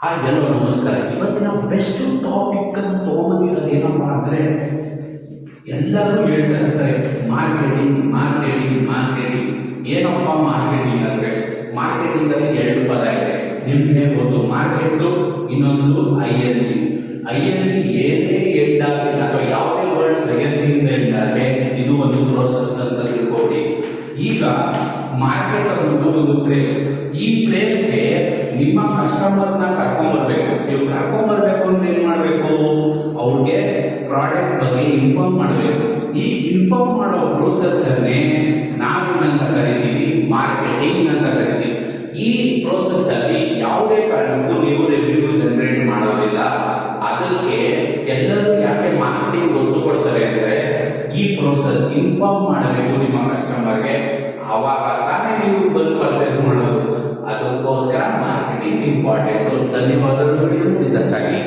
Hi ಎಲ್ಲರೂ ನಮಸ್ಕಾರ. ಇವತ್ತಿನ ಬೆಸ್ಟ್ ಟಾಪಿಕ್ ಅನ್ನು ತೊಗೊಂಬಂದಿರೋದು ಏನಪ್ಪ ಅಂದರೆ, ಎಲ್ಲರೂ ಹೇಳ್ತಾ ಇರ್ತಾರೆ ಮಾರ್ಕೆಟಿಂಗ್ ಮಾರ್ಕೆಟಿಂಗ್ ಮಾರ್ಕೆಟಿಂಗ್. ಏನಪ್ಪ ಮಾರ್ಕೆಟಿಂಗ್ ಅಂದರೆ, ಮಾರ್ಕೆಟಿಂಗಲ್ಲಿ ಎರಡು ಪದ ಇದೆ. ನಿಮಗೆ ಒಂದು ಮಾರ್ಕೆಟು, ಇನ್ನೊಂದು ING. ING ಏನೇ ಎಂಡಾಗಲಿ ಅಥವಾ ಯಾವುದೇ ವರ್ಡ್ಸ್ ING ಇಂದ ಎಂಡಾಗಲಿ ಇದು ಒಂದು ಪ್ರೋಸೆಸ್ ಅಂತ ತಿಳ್ಕೊಳ್ಳಿ. ಈಗ ಮಾರ್ಕೆಟ್ ಅನ್ನೋದು ಒಂದು ಪ್ಲೇಸ್. ಈ ಪ್ಲೇಸ್ಗೆ ನಿಮ್ಮ ಕಸ್ಟಮರ್ನ ಕರ್ಕೊಂಡ್ಬರ್ಬೇಕು. ನೀವು ಕರ್ಕೊಂಡ್ಬರ್ಬೇಕು ಅಂತ ಏನು ಮಾಡಬೇಕು, ಅವ್ರಿಗೆ ಪ್ರಾಡಕ್ಟ್ ಬಗ್ಗೆ ಇನ್ಫಾರ್ಮ್ ಮಾಡಬೇಕು. ಈ ಇನ್ಫಾರ್ಮ್ ಮಾಡೋ ಪ್ರೋಸೆಸ್ ಅನ್ನೇ ನಾವು ಅಂತ ಕರಿತೀವಿ ಮಾರ್ಕೆಟಿಂಗ್ ಅಂತ ಕರಿತೀವಿ. ಈ ಪ್ರೋಸೆಸ್ ಅಲ್ಲಿ ಯಾವುದೇ ಕಾರಣಕ್ಕೂ ನೀವು ರೆವಿನ್ಯೂ ಜನರೇಟ್ ಮಾಡೋದಿಲ್ಲ. ಅದಕ್ಕೆ ಎಲ್ಲರೂ ಯಾಕೆ ಮಾರ್ಕೆಟಿಂಗ್ ಒತ್ತು ಕೊಡ್ತಾರೆ ಅಂದರೆ, ಈ ಪ್ರೋಸೆಸ್ ಇನ್ಫಾರ್ಮ್ ಮಾಡಬೇಕು ನಿಮ್ಮ ಕಸ್ಟಮರ್ಗೆ, ಆವಾಗ ತಾನೇ ನೀವು ಬಂದು ಪರ್ಚೇಸ್ ಮಾಡೋದು. ಅದಕ್ಕೋಸ್ಕರ ಮಾರ್ಕೆಟಿಂಗ್ ಇಂಪಾರ್ಟೆಂಟ್. ಧನ್ಯವಾದಗಳು ವಿಡಿಯೋ ನೋಡಿದ್ದಕ್ಕಾಗಿ.